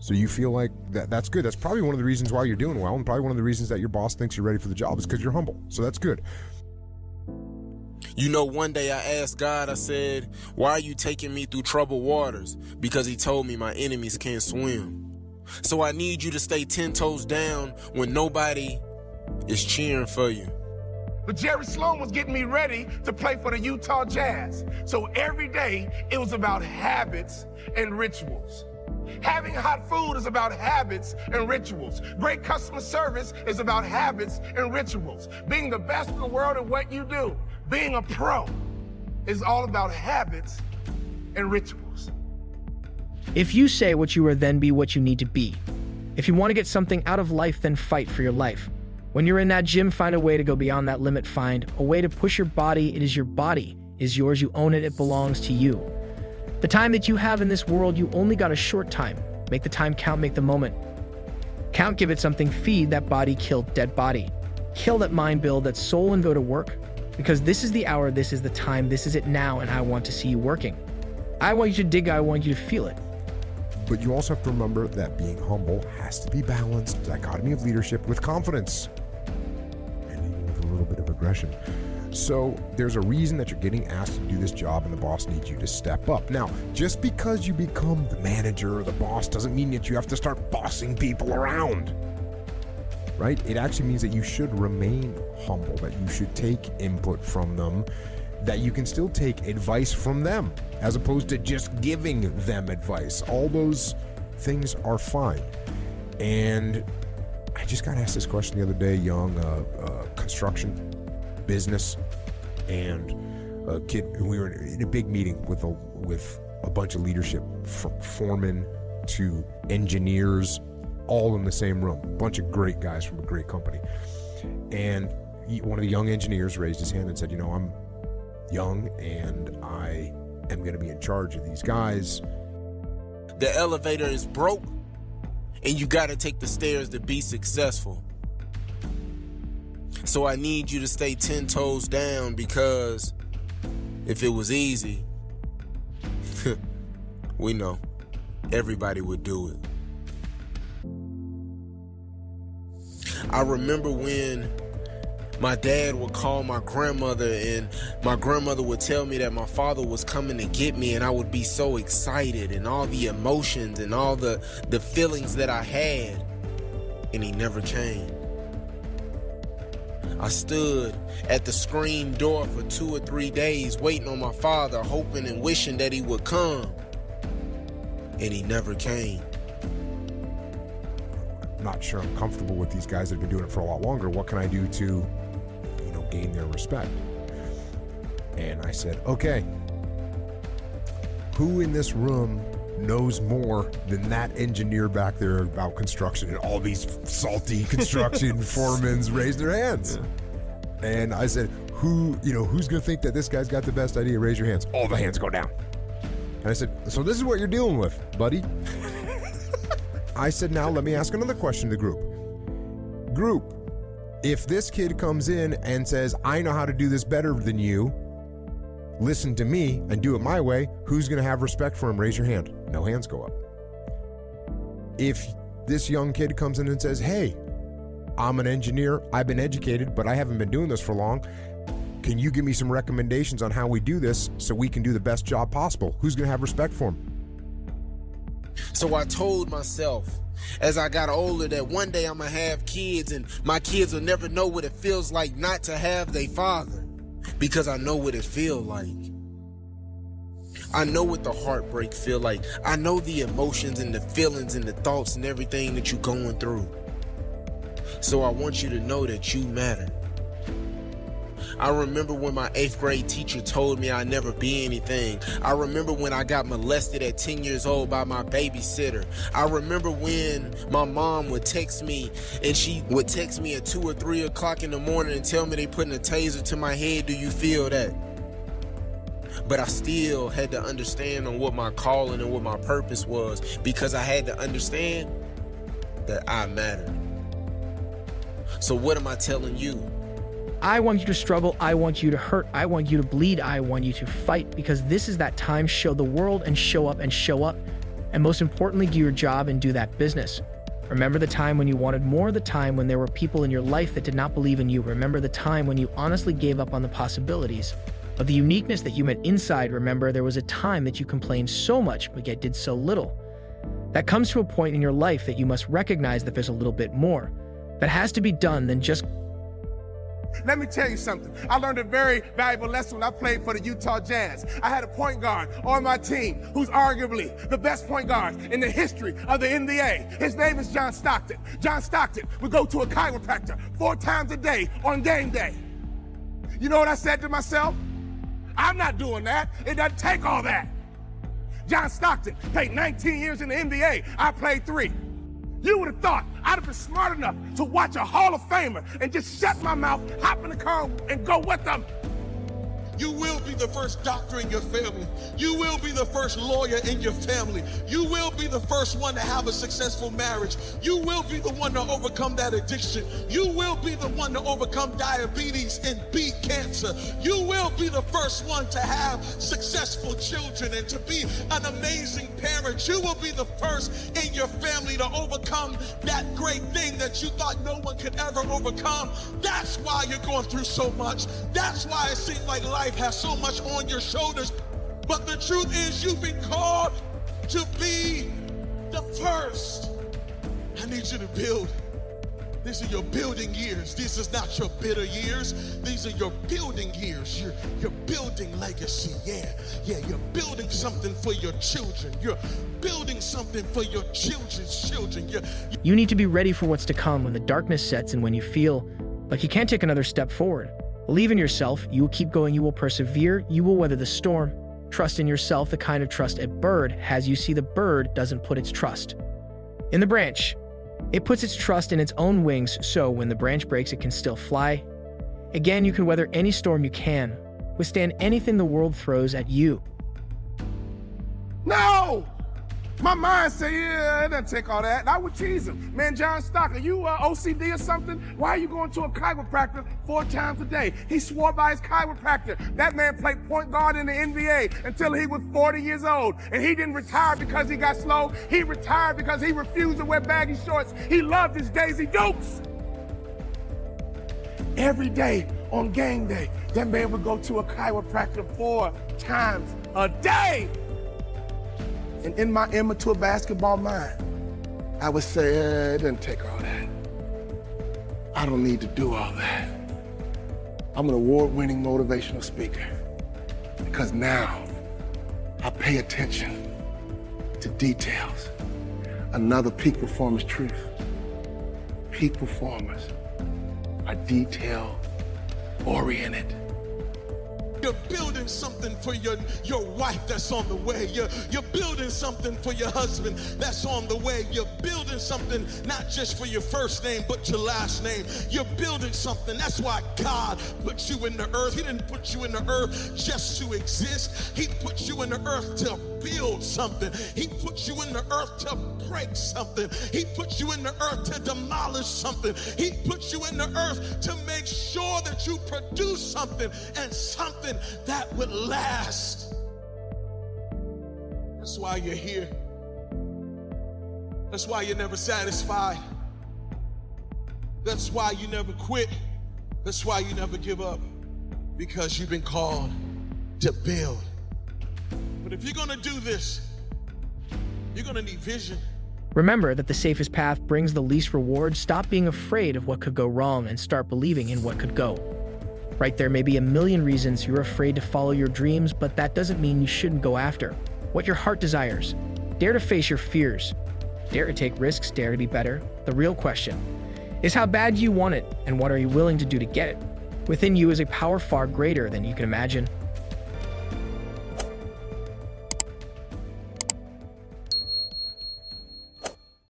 So you feel like that's good. That's probably one of the reasons why you're doing well, and probably one of the reasons that your boss thinks you're ready for the job is because you're humble. So that's good. You know, one day I asked God, I said, why are you taking me through troubled waters? Because he told me my enemies can't swim. So I need you to stay 10 toes down when nobody is cheering for you. But Jerry Sloan was getting me ready to play for the Utah Jazz. So every day it was about habits and rituals. Having hot food is about habits and rituals. Great customer service is about habits and rituals. Being the best in the world at what you do, being a pro, is all about habits and rituals. If you say what you are, then be what you need to be. If you want to get something out of life, then fight for your life. When you're in that gym, find a way to go beyond that limit. Find a way to push your body. It is your body. It is yours. You own it. It belongs to you. The time that you have in this world, you only got a short time. Make the time count. Make the moment count. Give it something. Feed that body. Kill dead body. Kill that mind. Build that soul and go to work. Because this is the hour. This is the time. This is it now. And I want to see you working. I want you to dig. I want you to feel it. But you also have to remember that being humble has to be balanced. Dichotomy of leadership with confidence. And even with a little bit of aggression. So there's a reason that you're getting asked to do this job and the boss needs you to step up. Now, just because you become the manager or the boss doesn't mean that you have to start bossing people around, right? It actually means that you should remain humble, that you should take input from them, that you can still take advice from them as opposed to just giving them advice. All those things are fine. And I just got asked this question the other day, young construction business, and a kid, we were in a big meeting with a bunch of leadership, from foremen to engineers, all in the same room, a bunch of great guys from a great company. And one of the young engineers raised his hand and said, you know, I'm young and I am going to be in charge of these guys. The elevator is broke and you got to take the stairs to be successful. So I need you to stay 10 toes down, because if it was easy, we know everybody would do it. I remember when my dad would call my grandmother and my grandmother would tell me that my father was coming to get me, and I would be so excited and all the emotions and all the feelings that I had, and he never came. I stood at the screen door for 2 or 3 days waiting on my father, hoping and wishing that he would come, and he never came. I'm not sure I'm comfortable with these guys that have been doing it for a lot longer. What can I do to, gain their respect? And I said, okay, who in this room knows more than that engineer back there about construction? And all these salty construction foremans raised their hands. Yeah. And I said, who's gonna think that this guy's got the best idea? Raise your hands. All the hands go down. And I said, so this is what you're dealing with, buddy. I said, now let me ask another question to the group. If this kid comes in and says, I know how to do this better than you, listen to me and do it my way, who's going to have respect for him? Raise your hand. No hands go up. If this young kid comes in and says, hey, I'm an engineer, I've been educated, but I haven't been doing this for long, can you give me some recommendations on how we do this so we can do the best job possible? Who's going to have respect for him? So I told myself as I got older that one day I'm going to have kids, and my kids will never know what it feels like not to have their father, because I know what it feels like. I know what the heartbreak feel like. I know the emotions and the feelings and the thoughts and everything that you're going through. So I want you to know that you matter. I remember when my 8th grade teacher told me I'd never be anything. I remember when I got molested at 10 years old by my babysitter. I remember when my mom would text me, and she would text me at 2 or 3 o'clock in the morning and tell me they putting a taser to my head. Do you feel that? But I still had to understand on what my calling and what my purpose was, because I had to understand that I mattered. So what am I telling you? I want you to struggle. I want you to hurt. I want you to bleed. I want you to fight, because this is that time. Show the world and show up And most importantly, do your job and do that business. Remember the time when you wanted more, the time when there were people in your life that did not believe in you. Remember the time when you honestly gave up on the possibilities of the uniqueness that you meant inside. Remember there was a time that you complained so much but yet did so little. That comes to a point in your life that you must recognize that there's a little bit more that has to be done than just. Let me tell you something. I learned a very valuable lesson when I played for the Utah Jazz. I had a point guard on my team who's arguably the best point guard in the history of the NBA. His name is John Stockton. John Stockton would go to a chiropractor 4 times a day on game day. You know what I said to myself? I'm not doing that. It doesn't take all that. John Stockton played 19 years in the NBA. I played 3. You would have thought I'd have been smart enough to watch a Hall of Famer and just shut my mouth, hop in the car, and go with them. You will be the first doctor in your family. You will be the first lawyer in your family. You will be the first one to have a successful marriage. You will be the one to overcome that addiction. You will be the one to overcome diabetes and beat cancer. You will be the first one to have successful children and to be an amazing parent. You will be the first in your family to overcome that great thing that you thought no one could ever overcome. That's why you're going through so much. That's why it seems like life has so much on your shoulders. But the truth is, you've been called to be the first. I need you to build. These are your building years. This is not your bitter years. These are your building years. You're building legacy. Yeah, you're building something for your children. You're building something for your children's children. You need to be ready for what's to come when the darkness sets and when you feel like you can't take another step forward. Believe in yourself, you will keep going, you will persevere, you will weather the storm. Trust in yourself, the kind of trust a bird has. You see, the bird doesn't put its trust in the branch. It puts its trust in its own wings, so when the branch breaks, it can still fly. Again, you can weather any storm you can, withstand anything the world throws at you. No! My mind said, yeah, it doesn't take all that. And I would tease him. Man, John Stockton, you OCD or something? Why are you going to a chiropractor 4 times a day? He swore by his chiropractor. That man played point guard in the NBA until he was 40 years old. And he didn't retire because he got slow. He retired because he refused to wear baggy shorts. He loved his Daisy Dukes. Every day on game day, that man would go to a chiropractor 4 times a day. And in my immature basketball mind, I would say, it doesn't take all that. I don't need to do all that. I'm an award-winning motivational speaker because now I pay attention to details. Another peak performance truth. Peak performers are detail-oriented. You're building something for your wife that's on the way. You're building something for your husband that's on the way. You're building something not just for your first name, but your last name. You're building something. That's why God put you in the earth. He didn't put you in the earth just to exist. He put you in the earth to build something. He put you in the earth to break something. He put you in the earth to demolish something. He put you in the earth to make sure that you produce something, and something that would last. That's why you're here. That's why you're never satisfied. That's why you never quit. That's why you never give up, because you've been called to build. But if you're gonna do this, you're gonna need vision. Remember that the safest path brings the least reward. Stop being afraid of what could go wrong and start believing in what could go. Right, there may be a million reasons you're afraid to follow your dreams, but that doesn't mean you shouldn't go after what your heart desires. Dare to face your fears. Dare to take risks. Dare to be better. The real question is, how bad do you want it, and what are you willing to do to get it? Within you is a power far greater than you can imagine.